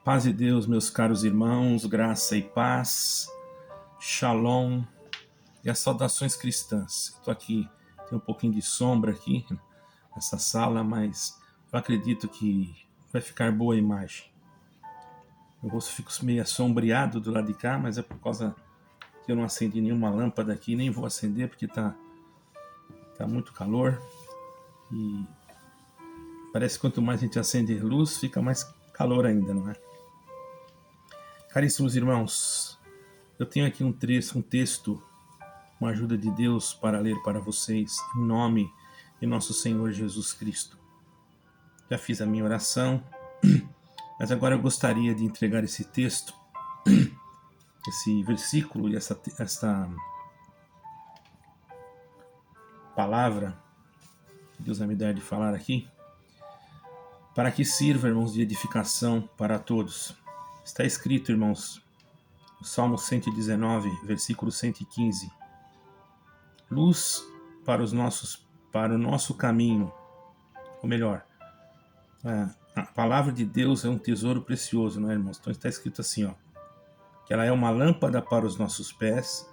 Paz de Deus, meus caros irmãos, graça e paz, shalom e as saudações cristãs. Estou aqui, tem um pouquinho de sombra aqui nessa sala, mas eu acredito que vai ficar boa a imagem. Meu rosto fica meio assombreado do lado de cá, mas é por causa que eu não acendi nenhuma lâmpada aqui, nem vou acender porque tá muito calor e parece que quanto mais a gente acende luz, fica mais calor ainda, não é? Caríssimos irmãos, eu tenho aqui um texto, uma ajuda de Deus para ler para vocês, em nome de nosso Senhor Jesus Cristo. Já fiz a minha oração, mas agora eu gostaria de entregar esse texto, esse versículo e esta palavra que Deus vai me dar de falar aqui, para que sirva, irmãos, de edificação para todos. Está escrito, irmãos, no Salmo 119, versículo 115. Luz para o nosso caminho, ou melhor, a palavra de Deus é um tesouro precioso, não é, irmãos? Então está escrito assim, ó, que ela é uma lâmpada para os nossos pés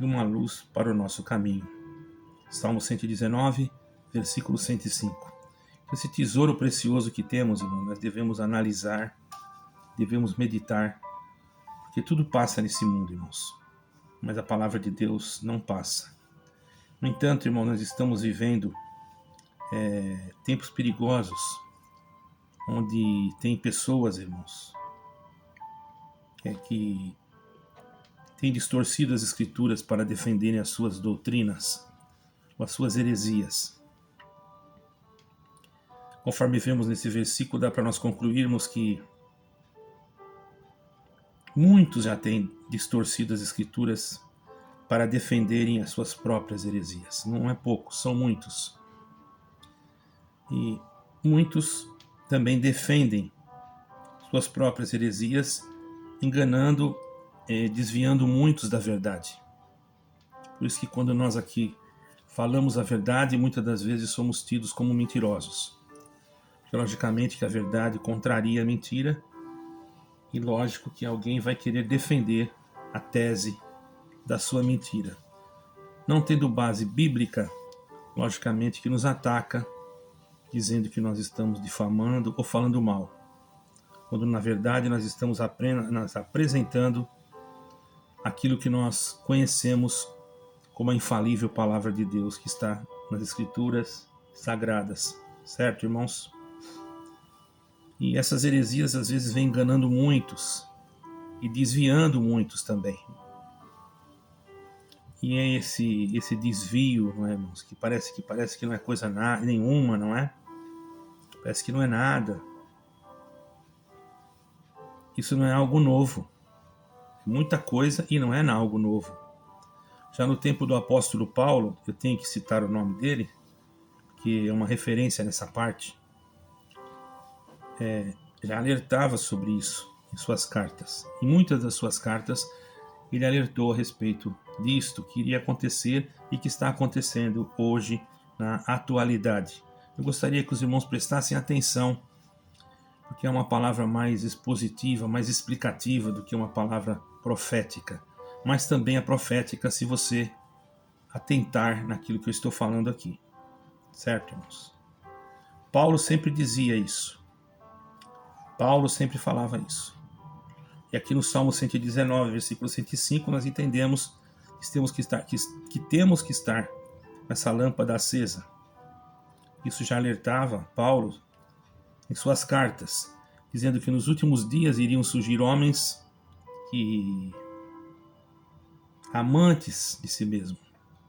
e uma luz para o nosso caminho. Salmo 119, versículo 105. Esse tesouro precioso que temos, irmão, nós devemos analisar, devemos meditar, porque tudo passa nesse mundo, irmãos, mas a palavra de Deus não passa. No entanto, irmão, nós estamos vivendo tempos perigosos, onde tem pessoas, irmãos, que têm distorcido as escrituras para defenderem as suas doutrinas, ou as suas heresias. Conforme vemos nesse versículo, dá para nós concluirmos que muitos já têm distorcido as escrituras para defenderem as suas próprias heresias. Não é pouco, são muitos. E muitos também defendem suas próprias heresias, enganando, desviando muitos da verdade. Por isso que quando nós aqui falamos a verdade, muitas das vezes somos tidos como mentirosos. Porque, logicamente, que a verdade contraria a mentira, e lógico que alguém vai querer defender a tese da sua mentira. Não tendo base bíblica, logicamente que nos ataca, dizendo que nós estamos difamando ou falando mal, quando na verdade nós estamos apresentando aquilo que nós conhecemos como a infalível palavra de Deus que está nas Escrituras sagradas, certo, irmãos? E essas heresias às vezes vêm enganando muitos e desviando muitos também. E é esse desvio, não é, irmãos, que parece que não é coisa nenhuma, não é? Parece que não é nada. Isso não é algo novo. É muita coisa e não é algo novo. Já no tempo do apóstolo Paulo, eu tenho que citar o nome dele, que é uma referência nessa parte, já alertava sobre isso em suas cartas. Em muitas das suas cartas, ele alertou a respeito disto que iria acontecer e que está acontecendo hoje na atualidade. Eu gostaria que os irmãos prestassem atenção, porque é uma palavra mais expositiva, mais explicativa do que uma palavra profética. Mas também é profética se você atentar naquilo que eu estou falando aqui. Certo, irmãos? Paulo sempre dizia isso. Paulo sempre falava isso. E aqui no Salmo 119, versículo 105, nós entendemos que temos que estar nessa lâmpada acesa. Isso já alertava Paulo em suas cartas, dizendo que nos últimos dias iriam surgir homens amantes de si mesmo.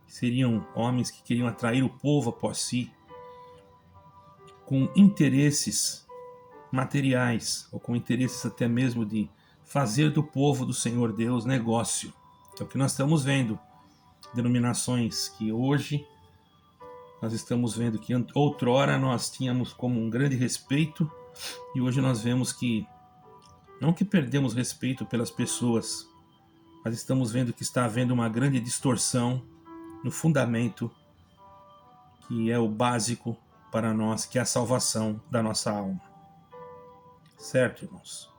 Seriam homens que queriam atrair o povo após si, com interesses materiais, ou com interesses até mesmo de fazer do povo do Senhor Deus negócio. É o que nós estamos vendo. Denominações que hoje nós estamos vendo que outrora nós tínhamos como um grande respeito, e hoje nós vemos que, não que perdemos respeito pelas pessoas, mas estamos vendo que está havendo uma grande distorção no fundamento que é o básico para nós, que é a salvação da nossa alma. Certo, irmãos?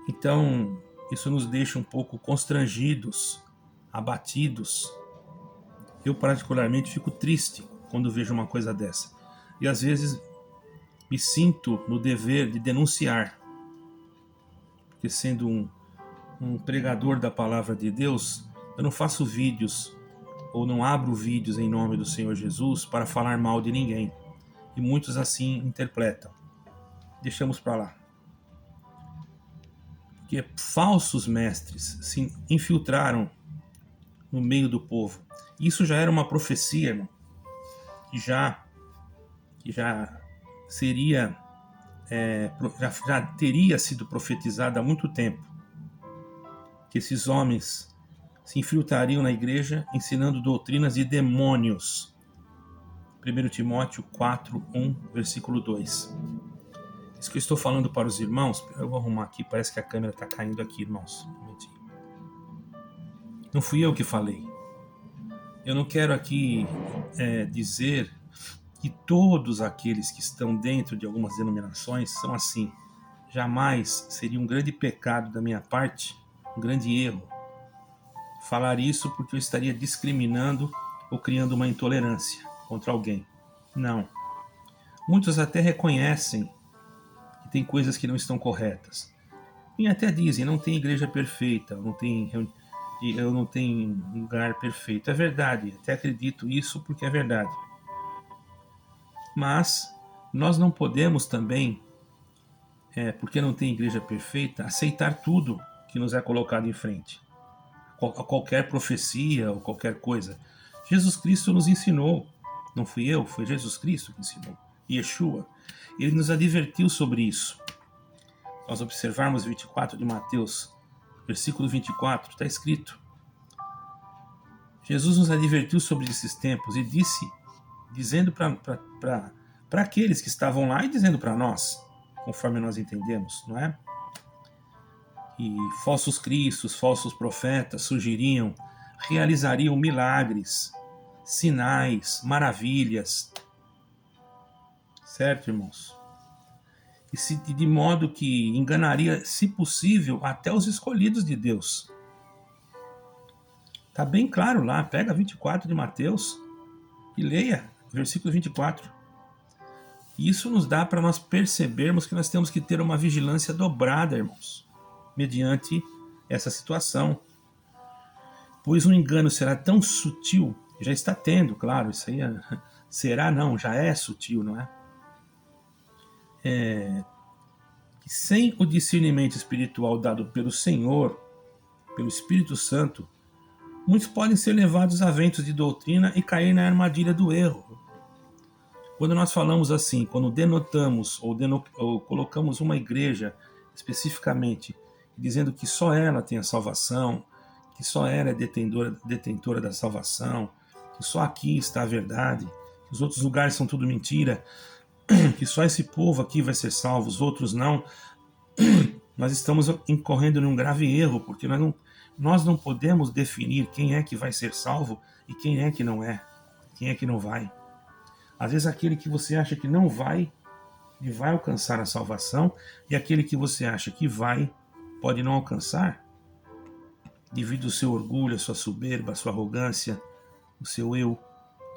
Então, isso nos deixa um pouco constrangidos, abatidos. Eu, particularmente, fico triste quando vejo uma coisa dessa. E, às vezes, me sinto no dever de denunciar. Porque, sendo um pregador da palavra de Deus, eu não faço vídeos ou não abro vídeos em nome do Senhor Jesus para falar mal de ninguém. E muitos assim interpretam. Deixamos para lá. Porque falsos mestres se infiltraram no meio do povo. Isso já era uma profecia, irmão, que já seria, já teria sido profetizada há muito tempo, que esses homens se infiltrariam na igreja ensinando doutrinas de demônios. 1 Timóteo 4, 1, versículo 2. Isso que eu estou falando para os irmãos, eu vou arrumar aqui, parece que a câmera está caindo aqui, irmãos. Não fui eu que falei. Eu não quero aqui dizer que todos aqueles que estão dentro de algumas denominações são assim. Jamais seria um grande pecado da minha parte, um grande erro, falar isso porque eu estaria discriminando ou criando uma intolerância contra alguém. Não. Muitos até reconhecem que tem coisas que não estão corretas. E até dizem, não tem igreja perfeita, eu não tenho lugar perfeito. É verdade, até acredito isso porque é verdade. Mas nós não podemos também, porque não tem igreja perfeita, aceitar tudo que nos é colocado em frente. Qualquer profecia ou qualquer coisa. Jesus Cristo nos ensinou, não fui eu, foi Jesus Cristo que ensinou. Yeshua, ele nos advertiu sobre isso. Nós observarmos 24 de Mateus, versículo 24, está escrito: Jesus nos advertiu sobre esses tempos e dizendo para aqueles que estavam lá e dizendo para nós, conforme nós entendemos, não é? E falsos cristos, falsos profetas surgiriam, realizariam milagres, sinais, maravilhas. Certo, irmãos? E de modo que enganaria, se possível, até os escolhidos de Deus. Está bem claro lá, pega 24 de Mateus e leia, versículo 24. Isso nos dá para nós percebermos que nós temos que ter uma vigilância dobrada, irmãos, mediante essa situação. Pois o engano será tão sutil, já está tendo, claro, isso aí será não, já é sutil, não é? Que sem o discernimento espiritual dado pelo Senhor, pelo Espírito Santo, muitos podem ser levados a ventos de doutrina e cair na armadilha do erro. Quando nós falamos assim, quando denotamos ou colocamos uma igreja especificamente, dizendo que só ela tem a salvação, que só ela é detentora da salvação, que só aqui está a verdade, que os outros lugares são tudo mentira, que só esse povo aqui vai ser salvo, os outros não, nós estamos incorrendo num grave erro, porque nós não podemos definir quem é que vai ser salvo e quem é que não é, quem é que não vai. Às vezes aquele que você acha que não vai, ele vai alcançar a salvação, e aquele que você acha que vai, pode não alcançar, devido ao seu orgulho, a sua soberba, a sua arrogância, o seu eu,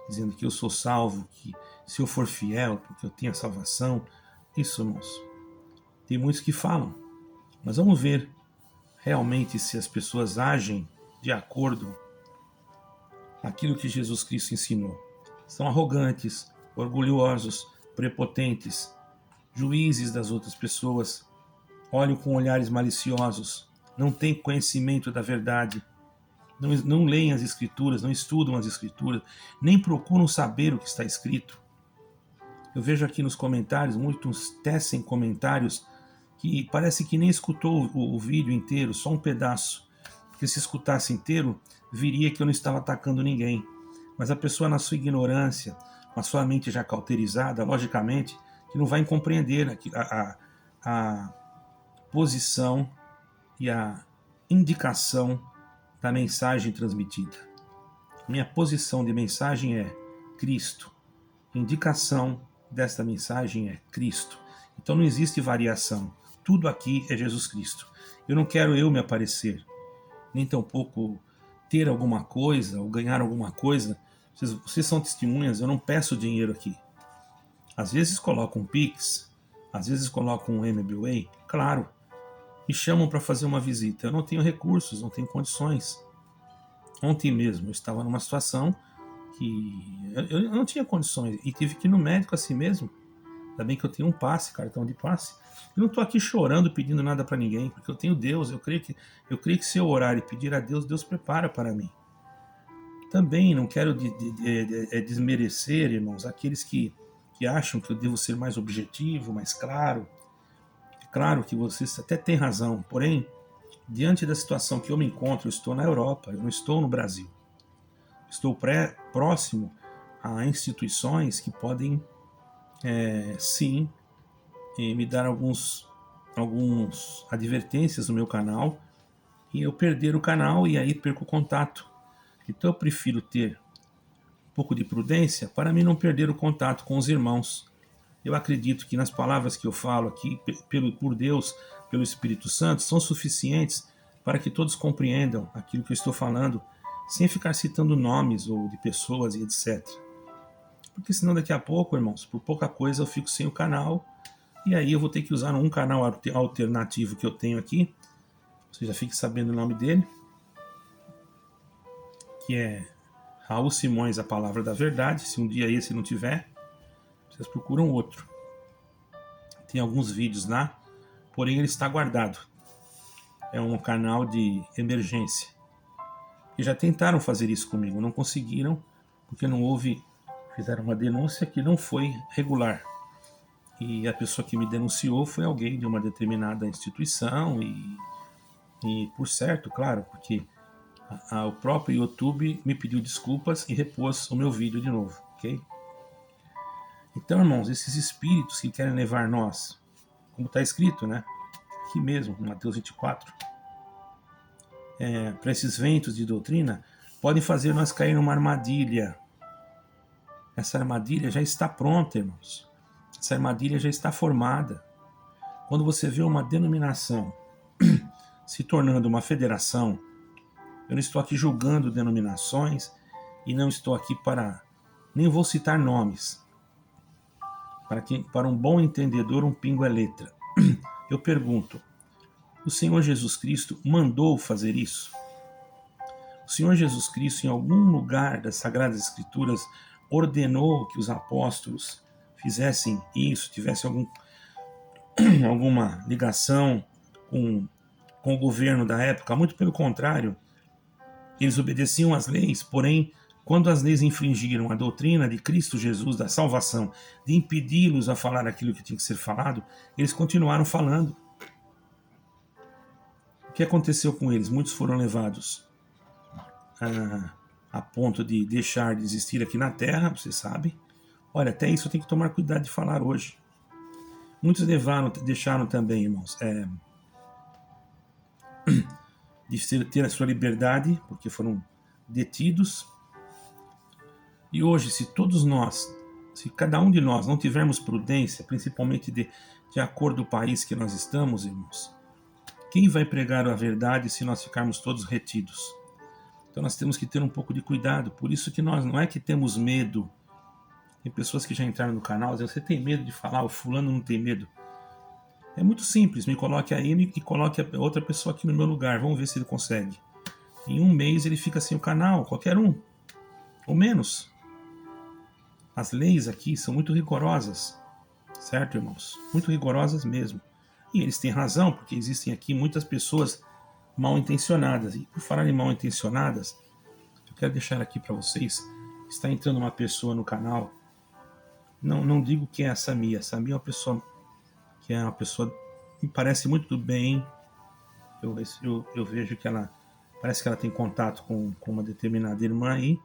dizendo que eu sou salvo, que se eu for fiel, porque eu tenho a salvação. Isso, irmãos, tem muitos que falam, mas vamos ver realmente se as pessoas agem de acordo com aquilo que Jesus Cristo ensinou. São arrogantes, orgulhosos, prepotentes, juízes das outras pessoas, olham com olhares maliciosos, não têm conhecimento da verdade, não leem as Escrituras, não estudam as Escrituras, nem procuram saber o que está escrito. Eu vejo aqui nos comentários, muitos tecem comentários que parece que nem escutou o vídeo inteiro, só um pedaço. Porque se escutasse inteiro, viria que eu não estava atacando ninguém. Mas a pessoa, na sua ignorância, com a sua mente já cauterizada, logicamente, que não vai compreender a posição e a indicação da mensagem transmitida. Minha posição de mensagem é Cristo. A indicação desta mensagem é Cristo. Então não existe variação. tudo aqui é Jesus Cristo. Eu não quero eu me aparecer, nem tampouco ter alguma coisa ou ganhar alguma coisa. Vocês são testemunhas, eu não peço dinheiro aqui. Às vezes coloco um Pix, às vezes coloco um MBWay, claro, me chamam para fazer uma visita. Eu não tenho recursos, não tenho condições. Ontem mesmo eu estava numa situação que eu não tinha condições e tive que ir no médico assim mesmo. Ainda bem que eu tenho um passe, cartão de passe. Eu não estou aqui chorando, pedindo nada para ninguém, porque eu tenho Deus. Eu creio que se eu orar e pedir a Deus, Deus prepara para mim. Também não quero desmerecer, irmãos, aqueles que acham que eu devo ser mais objetivo, mais claro. É claro que vocês até têm razão, porém, diante da situação que eu me encontro, eu estou na Europa, eu não estou no Brasil. Estou próximo a instituições que podem, sim, me dar alguns advertências no meu canal e eu perder o canal e aí perco o contato. Então eu prefiro ter um pouco de prudência para mim não perder o contato com os irmãos. Eu acredito que nas palavras que eu falo aqui, por Deus, pelo Espírito Santo, são suficientes para que todos compreendam aquilo que eu estou falando, sem ficar citando nomes ou de pessoas e etc. Porque senão daqui a pouco, irmãos, por pouca coisa eu fico sem o canal e aí eu vou ter que usar um canal alternativo que eu tenho aqui. Você já fique sabendo o nome dele, que é Raul Simões, a Palavra da Verdade. Se um dia esse não tiver, vocês procuram outro. Tem alguns vídeos lá, porém ele está guardado. É um canal de emergência. E já tentaram fazer isso comigo, não conseguiram, porque não houve, fizeram uma denúncia que não foi regular. E a pessoa que me denunciou foi alguém de uma determinada instituição e por certo, claro, porque o próprio YouTube me pediu desculpas e repôs o meu vídeo de novo, ok? Então, irmãos, esses espíritos que querem levar nós, como está escrito, né? Aqui mesmo, Mateus 24, para esses ventos de doutrina, podem fazer nós cair numa armadilha. Essa armadilha já está pronta, irmãos. Essa armadilha já está formada. Quando você vê uma denominação se tornando uma federação, eu não estou aqui julgando denominações e não estou aqui para, nem vou citar nomes. Para um bom entendedor, um pingo é letra. Eu pergunto, o Senhor Jesus Cristo mandou fazer isso? O Senhor Jesus Cristo, em algum lugar das Sagradas Escrituras, ordenou que os apóstolos fizessem isso, tivesse alguma ligação com o governo da época? Muito pelo contrário, eles obedeciam às leis, porém, quando as leis infringiram a doutrina de Cristo Jesus, da salvação, de impedi-los a falar aquilo que tinha que ser falado, eles continuaram falando. O que aconteceu com eles? Muitos foram levados a ponto de deixar de existir aqui na Terra, você sabe. Olha, até isso eu tenho que tomar cuidado de falar hoje. Muitos deixaram também, irmãos, de ter a sua liberdade, porque foram detidos. E hoje, se cada um de nós não tivermos prudência, principalmente de acordo com o país que nós estamos, irmãos, quem vai pregar a verdade se nós ficarmos todos retidos? Então nós temos que ter um pouco de cuidado. Por isso que nós não é que temos medo. Tem pessoas que já entraram no canal, dizem, você tem medo de falar, o fulano não tem medo. É muito simples, me coloque aí e coloque a outra pessoa aqui no meu lugar, vamos ver se ele consegue. Em um mês ele fica sem o canal, qualquer um, ou menos. As leis aqui são muito rigorosas, certo, irmãos? Muito rigorosas mesmo. E eles têm razão, porque existem aqui muitas pessoas mal intencionadas. E por falar em mal intencionadas, eu quero deixar aqui para vocês, está entrando uma pessoa no canal, não digo que é a Samia é uma pessoa que me parece muito do bem. Eu vejo que parece que ela tem contato com uma determinada irmã aí,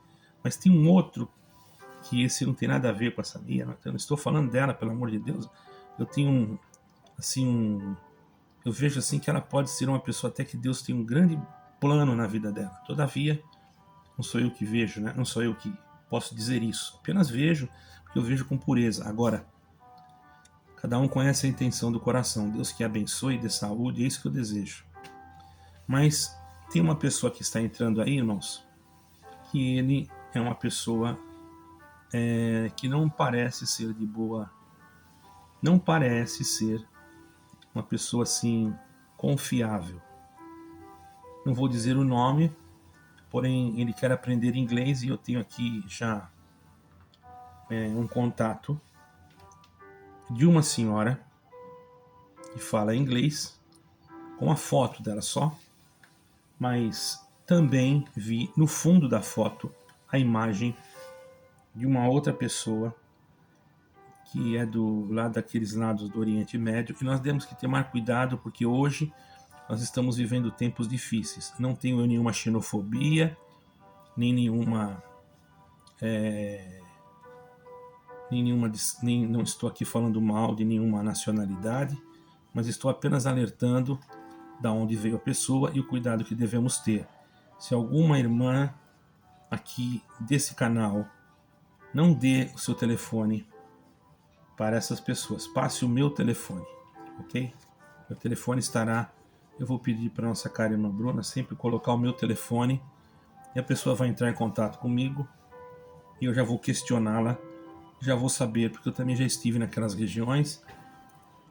mas tem um outro que esse não tem nada a ver com a Samia. Eu não estou falando dela, pelo amor de Deus. Eu tenho eu vejo assim que ela pode ser uma pessoa até que Deus tem um grande plano na vida dela. Todavia, não sou eu que vejo, né? Não sou eu que posso dizer isso. Apenas vejo, porque eu vejo com pureza. Agora, Cada um conhece a intenção do coração. Deus que abençoe, dê saúde, é isso que eu desejo. Mas tem uma pessoa que está entrando aí, irmãos, que ele é uma pessoa que não parece ser de boa, não parece ser uma pessoa assim confiável. Não vou dizer o nome, porém ele quer aprender inglês e eu tenho aqui já um contato de uma senhora que fala inglês, com a foto dela só, mas também vi no fundo da foto a imagem de uma outra pessoa que é do lado daqueles lados do Oriente Médio, e nós temos que tomar cuidado porque hoje nós estamos vivendo tempos difíceis. Não tenho nenhuma xenofobia, nem nenhuma nem não estou aqui falando mal de nenhuma nacionalidade, mas estou apenas alertando da onde veio a pessoa e o cuidado que devemos ter. Se alguma irmã aqui desse canal, não dê o seu telefone para essas pessoas, passe o meu telefone, ok? Meu telefone estará, eu vou pedir para nossa cara irmã Bruna sempre colocar o meu telefone e a pessoa vai entrar em contato comigo e eu já vou questioná-la, já vou saber, porque eu também já estive naquelas regiões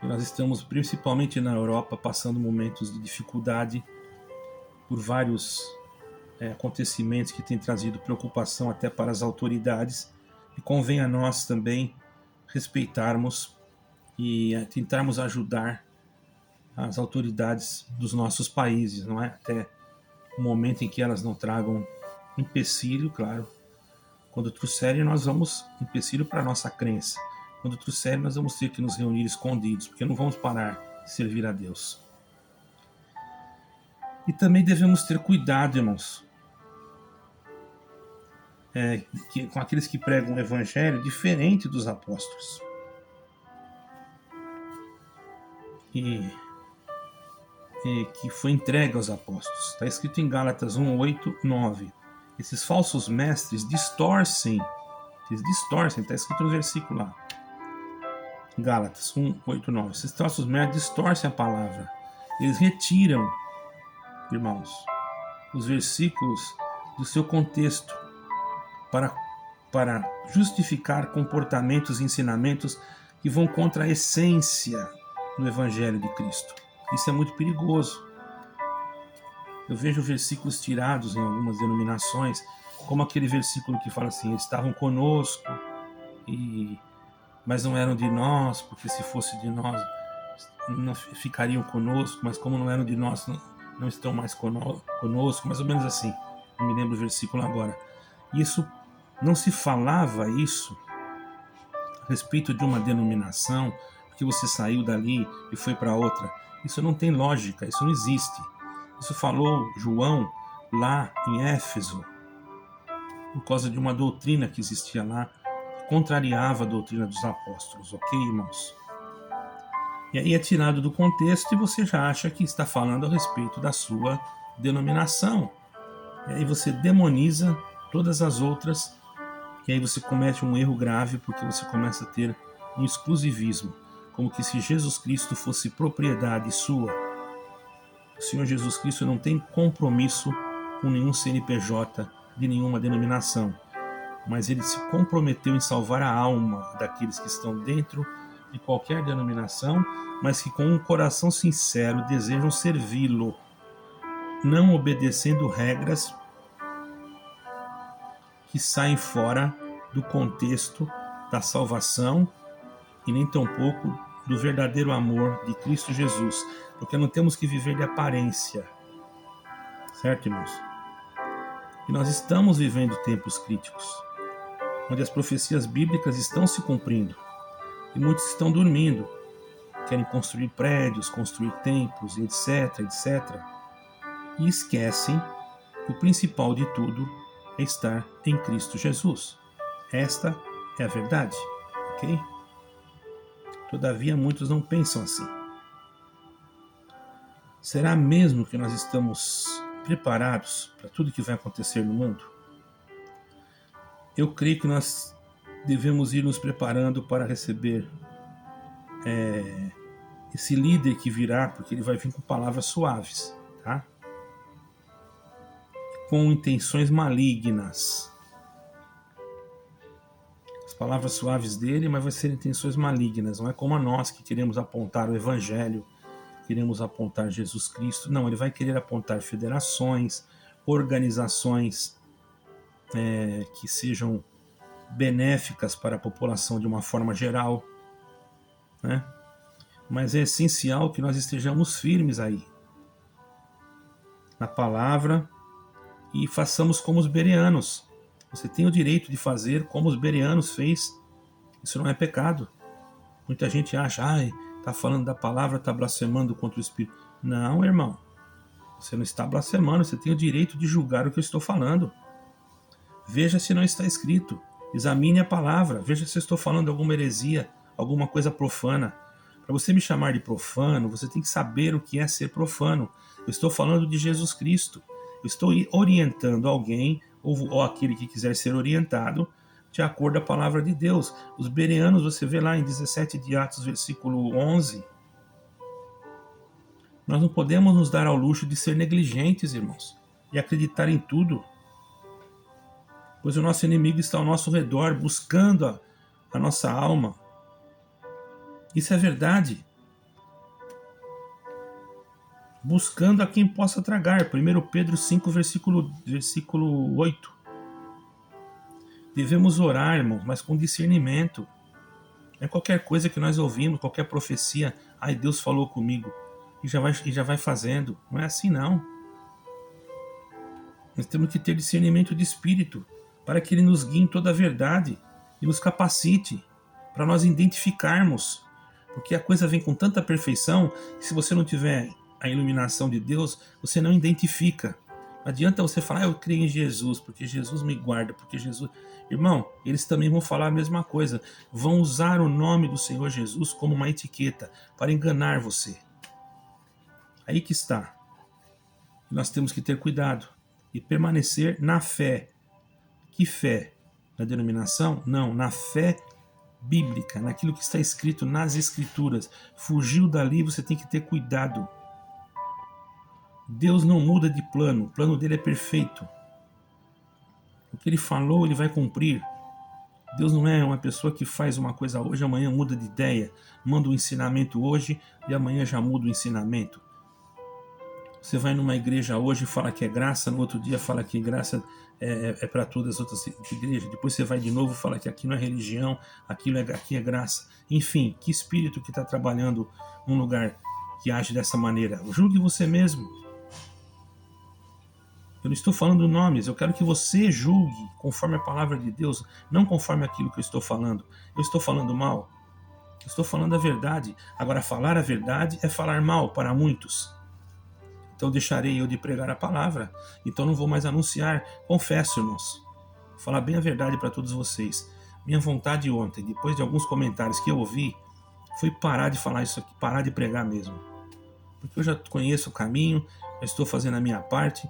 e nós estamos principalmente na Europa passando momentos de dificuldade por vários acontecimentos que têm trazido preocupação até para as autoridades, e convém a nós também respeitarmos e tentarmos ajudar as autoridades dos nossos países, não é? Até o momento em que elas não tragam empecilho, claro. Quando trouxerem, nós vamos empecilho para a nossa crença. Quando trouxerem, nós vamos ter que nos reunir escondidos, porque não vamos parar de servir a Deus. E também devemos ter cuidado, irmãos, com aqueles que pregam um evangelho diferente dos apóstolos. E que foi entregue aos apóstolos. Está escrito em Gálatas 1, 8, 9. Esses falsos mestres distorcem, está escrito no versículo lá. Gálatas 1, 8, 9. Esses falsos mestres distorcem a palavra. Eles retiram, irmãos, os versículos do seu contexto para justificar comportamentos e ensinamentos que vão contra a essência do Evangelho de Cristo. Isso é muito perigoso. Eu vejo versículos tirados em algumas denominações, como aquele versículo que fala assim: eles estavam conosco, mas não eram de nós, porque se fosse de nós, não ficariam conosco, mas como não eram de nós, não estão mais conosco, mais ou menos assim. Não me lembro o versículo agora. Isso, não se falava isso a respeito de uma denominação, porque você saiu dali e foi para outra. Isso não tem lógica, isso não existe. Isso falou João lá em Éfeso, por causa de uma doutrina que existia lá, que contrariava a doutrina dos apóstolos, ok, irmãos? E aí é tirado do contexto e você já acha que está falando a respeito da sua denominação. E aí você demoniza todas as outras, e aí você comete um erro grave, porque você começa a ter um exclusivismo, como que se Jesus Cristo fosse propriedade sua. O Senhor Jesus Cristo não tem compromisso com nenhum CNPJ de nenhuma denominação, mas ele se comprometeu em salvar a alma daqueles que estão dentro de qualquer denominação, mas que com um coração sincero desejam servi-lo, não obedecendo regras que saem fora do contexto da salvação e nem tampouco do verdadeiro amor de Cristo Jesus, porque não temos que viver de aparência, certo, irmãos? E nós estamos vivendo tempos críticos, onde as profecias bíblicas estão se cumprindo e muitos estão dormindo, querem construir prédios, construir templos, etc, etc, e esquecem que o principal de tudo é estar em Cristo Jesus. Esta é a verdade, ok? Todavia, muitos não pensam assim. Será mesmo que nós estamos preparados para tudo que vai acontecer no mundo? Eu creio que nós devemos ir nos preparando para receber esse líder que virá, porque ele vai vir com palavras suaves, tá? Com intenções malignas. As palavras suaves dele, mas vai ser intenções malignas. Não é como a nós que queremos apontar o Evangelho, queremos apontar Jesus Cristo. Não, ele vai querer apontar federações, organizações que sejam benéficas para a população de uma forma geral, né? Mas é essencial que nós estejamos firmes aí na palavra e façamos como os bereanos. Você tem o direito de fazer como os bereanos fez. Isso não é pecado. Muita gente acha, tá falando da palavra, tá blasfemando contra o Espírito. Não, irmão. Você não está blasfemando, você tem o direito de julgar o que eu estou falando. Veja se não está escrito. Examine a palavra. Veja se eu estou falando alguma heresia, alguma coisa profana. Para você me chamar de profano, você tem que saber o que é ser profano. Eu estou falando de Jesus Cristo. Eu estou orientando alguém, ou aquele que quiser ser orientado, de acordo com a palavra de Deus. Os bereanos, você vê lá em 17 de Atos, versículo 11. Nós não podemos nos dar ao luxo de ser negligentes, irmãos, e acreditar em tudo. Pois o nosso inimigo está ao nosso redor, buscando a nossa alma. Isso é verdade. Buscando a quem possa tragar. 1 Pedro 5, versículo 8. Devemos orar, irmãos, mas com discernimento. Não é qualquer coisa que nós ouvimos, qualquer profecia. Deus falou comigo. E já vai fazendo. Não é assim, não. Nós temos que ter discernimento de espírito, para que ele nos guie em toda a verdade e nos capacite, para nós identificarmos. Porque a coisa vem com tanta perfeição que se você não tiver a iluminação de Deus, você não identifica. Não adianta você falar, eu creio em Jesus, porque Jesus me guarda, porque Jesus... Irmão, eles também vão falar a mesma coisa. Vão usar o nome do Senhor Jesus como uma etiqueta para enganar você. Aí que está. Nós temos que ter cuidado e permanecer na fé. Que fé? Na denominação? Não, na fé bíblica, naquilo que está escrito nas Escrituras. Fugiu dali, você tem que ter cuidado. Deus não muda de plano, o plano dele é perfeito. O que ele falou, ele vai cumprir. Deus não é uma pessoa que faz uma coisa hoje, amanhã muda de ideia, manda um ensinamento hoje e amanhã já muda o ensinamento. Você vai numa igreja hoje e fala que é graça, no outro dia fala que graça é para todas as outras igrejas, depois você vai de novo e fala que aqui não é religião, aqui é graça. Enfim, que espírito que está trabalhando num lugar que age dessa maneira? Julgue você mesmo. Eu não estou falando nomes, eu quero que você julgue conforme a palavra de Deus, não conforme aquilo que eu estou falando. Eu estou falando mal? Eu estou falando a verdade. Agora, falar a verdade é falar mal para muitos. Então deixarei eu de pregar a palavra. Então não vou mais anunciar. Confesso, irmãos. Vou falar bem a verdade para todos vocês. Minha vontade ontem, depois de alguns comentários que eu ouvi, foi parar de falar isso aqui, parar de pregar mesmo. Porque eu já conheço o caminho, já estou fazendo a minha parte,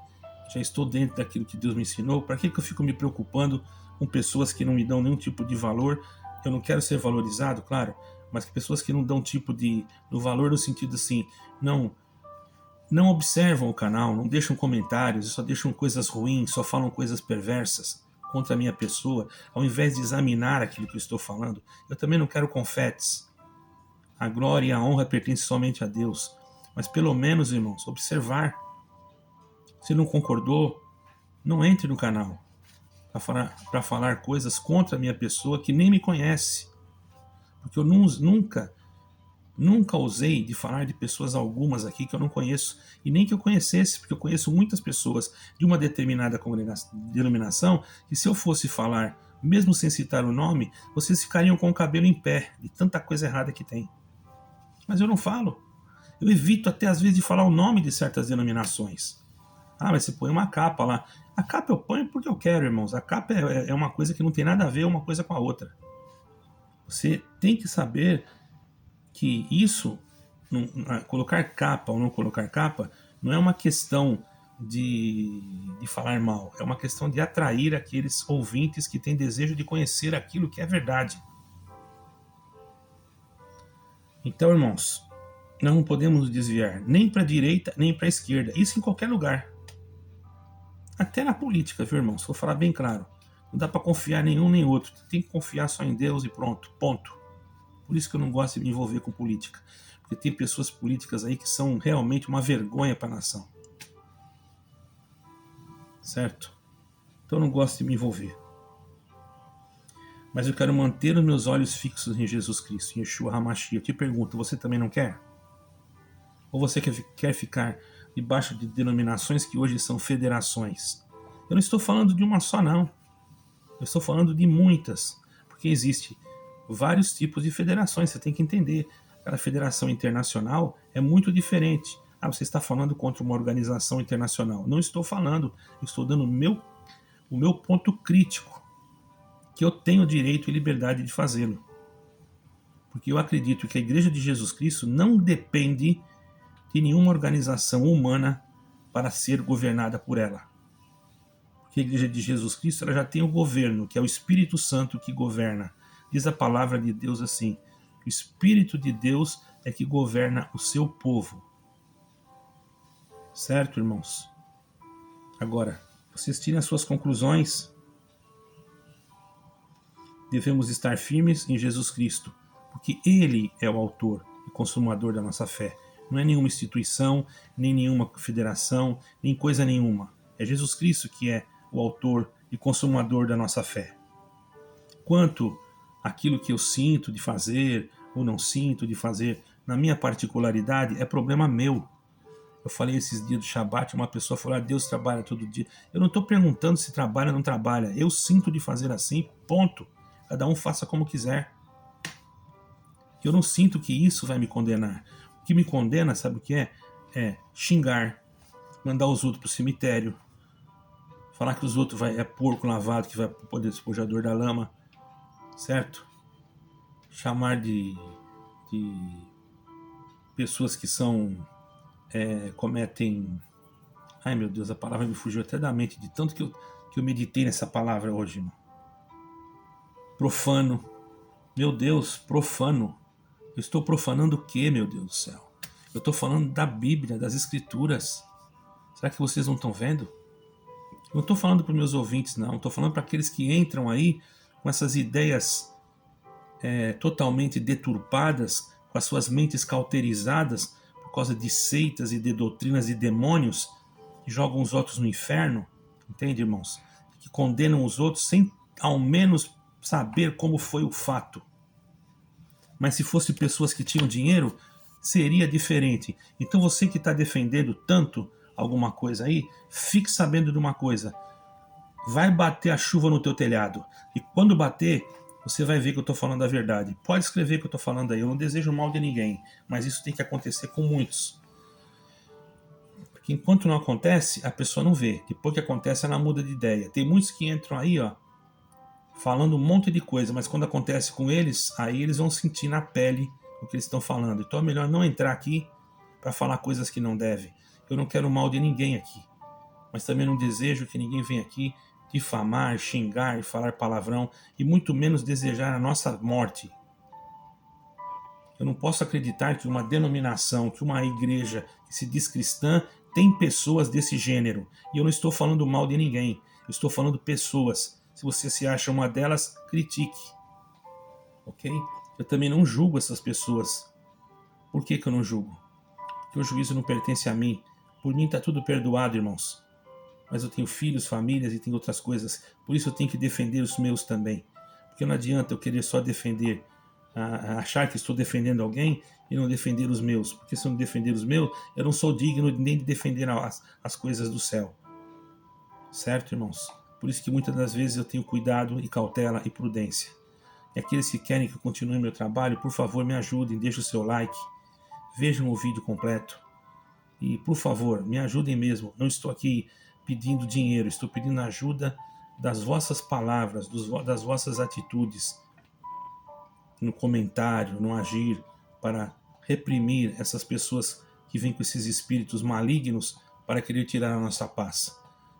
já estou dentro daquilo que Deus me ensinou. Para que eu fico me preocupando com pessoas que não me dão nenhum tipo de valor? Eu não quero ser valorizado, claro, mas que pessoas que não dão tipo de valor no sentido assim, não observam o canal, não deixam comentários, só deixam coisas ruins, só falam coisas perversas contra a minha pessoa, ao invés de examinar aquilo que eu estou falando. Eu também não quero confetes. A glória e a honra pertencem somente a Deus. Mas pelo menos, irmãos, observar. Se não concordou, não entre no canal para falar coisas contra a minha pessoa que nem me conhece. Porque eu nunca ousei de falar de pessoas algumas aqui que eu não conheço, e nem que eu conhecesse, porque eu conheço muitas pessoas de uma determinada denominação, que se eu fosse falar, mesmo sem citar o nome, vocês ficariam com o cabelo em pé, de tanta coisa errada que tem. Mas eu não falo. Eu evito até às vezes de falar o nome de certas denominações. Mas você põe uma capa lá. A capa eu ponho porque eu quero, irmãos. A capa é uma coisa que não tem nada a ver uma coisa com a outra. Você tem que saber que isso, colocar capa ou não colocar capa, não é uma questão de falar mal, é uma questão de atrair aqueles ouvintes que têm desejo de conhecer aquilo que é verdade. Então, irmãos, nós não podemos nos desviar nem para a direita nem para a esquerda. Isso em qualquer lugar. Até na política, viu, irmãos? Vou falar bem claro. Não dá para confiar em nenhum nem outro. Tem que confiar só em Deus e pronto. Ponto. Por isso que eu não gosto de me envolver com política. Porque tem pessoas políticas aí que são realmente uma vergonha para a nação. Certo? Então eu não gosto de me envolver. Mas eu quero manter os meus olhos fixos em Jesus Cristo, em Yeshua HaMashiach. Eu te pergunto, você também não quer? Ou você quer ficar debaixo de denominações que hoje são federações? Eu não estou falando de uma só, não. Eu estou falando de muitas. Porque existe vários tipos de federações, você tem que entender. Cada federação internacional é muito diferente. Ah, você está falando contra uma organização internacional. Não estou falando, eu estou dando o meu ponto crítico, que eu tenho direito e liberdade de fazê-lo. Porque eu acredito que a Igreja de Jesus Cristo não depende de nenhuma organização humana para ser governada por ela. Porque a Igreja de Jesus Cristo ela já tem o governo, que é o Espírito Santo que governa. Diz a palavra de Deus assim: o Espírito de Deus é que governa o seu povo. Certo, irmãos? Agora, vocês tirem as suas conclusões. Devemos estar firmes em Jesus Cristo, porque Ele é o autor e consumador da nossa fé. Não é nenhuma instituição, nem nenhuma federação, nem coisa nenhuma. É Jesus Cristo que é o autor e consumador da nossa fé. Quanto àquilo que eu sinto de fazer ou não sinto de fazer, na minha particularidade, é problema meu. Eu falei esses dias do Shabat, uma pessoa falou: Deus trabalha todo dia. Eu não estou perguntando se trabalha ou não trabalha. Eu sinto de fazer assim, ponto. Cada um faça como quiser. Eu não sinto que isso vai me condenar. O que me condena, sabe o que é? É xingar, mandar os outros para o cemitério, falar que os outros é porco lavado, que vai para o poder despojador da lama, certo? Chamar de pessoas que cometem... Ai meu Deus, a palavra me fugiu até da mente, de tanto que eu meditei nessa palavra hoje, irmão. Profano. Meu Deus, profano. Eu estou profanando o quê, meu Deus do céu? Eu estou falando da Bíblia, das Escrituras. Será que vocês não estão vendo? Eu não estou falando para os meus ouvintes, não. Estou falando para aqueles que entram aí com essas ideias totalmente deturpadas, com as suas mentes cauterizadas por causa de seitas e de doutrinas e demônios que jogam os outros no inferno. Entende, irmãos? Que condenam os outros sem ao menos saber como foi o fato. Mas se fosse pessoas que tinham dinheiro, seria diferente. Então você que está defendendo tanto alguma coisa aí, fique sabendo de uma coisa: vai bater a chuva no teu telhado. E quando bater, você vai ver que eu estou falando a verdade. Pode escrever que eu estou falando aí. Eu não desejo mal de ninguém, mas isso tem que acontecer com muitos. Porque enquanto não acontece, a pessoa não vê. Depois que acontece, ela muda de ideia. Tem muitos que entram aí, ó, falando um monte de coisa, mas quando acontece com eles, aí eles vão sentir na pele o que eles estão falando. Então é melhor não entrar aqui para falar coisas que não deve. Eu não quero mal de ninguém aqui, mas também não desejo que ninguém venha aqui difamar, xingar e falar palavrão, e muito menos desejar a nossa morte. Eu não posso acreditar que uma denominação, que uma igreja que se diz cristã tem pessoas desse gênero. E eu não estou falando mal de ninguém, eu estou falando pessoas. Se você se acha uma delas, critique. Ok? Eu também não julgo essas pessoas. Por que eu não julgo? Porque o juízo não pertence a mim. Por mim está tudo perdoado, irmãos. Mas eu tenho filhos, famílias e tenho outras coisas. Por isso eu tenho que defender os meus também. Porque não adianta eu querer só defender, achar que estou defendendo alguém e não defender os meus. Porque se eu não defender os meus, eu não sou digno nem de defender as coisas do céu. Certo, irmãos? Por isso que muitas das vezes eu tenho cuidado e cautela e prudência. E aqueles que querem que eu continue meu trabalho, por favor, me ajudem, deixem o seu like, vejam o vídeo completo. E, por favor, me ajudem mesmo. Não estou aqui pedindo dinheiro, estou pedindo ajuda das vossas palavras, das vossas atitudes, no comentário, no agir, para reprimir essas pessoas que vêm com esses espíritos malignos para querer tirar a nossa paz.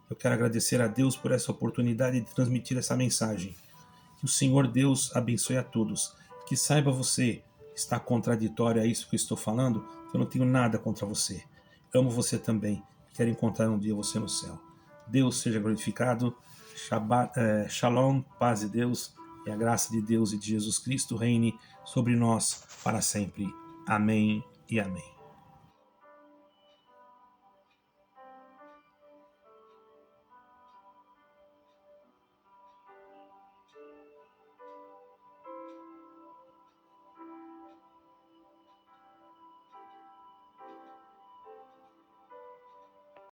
Eu quero agradecer a Deus por essa oportunidade de transmitir essa mensagem. Que o Senhor Deus abençoe a todos. Que saiba você está contraditório a isso que eu estou falando, eu não tenho nada contra você. Amo você também. Quero encontrar um dia você no céu. Deus seja glorificado. Shalom, paz de Deus e a graça de Deus e de Jesus Cristo reine sobre nós para sempre. Amém e amém.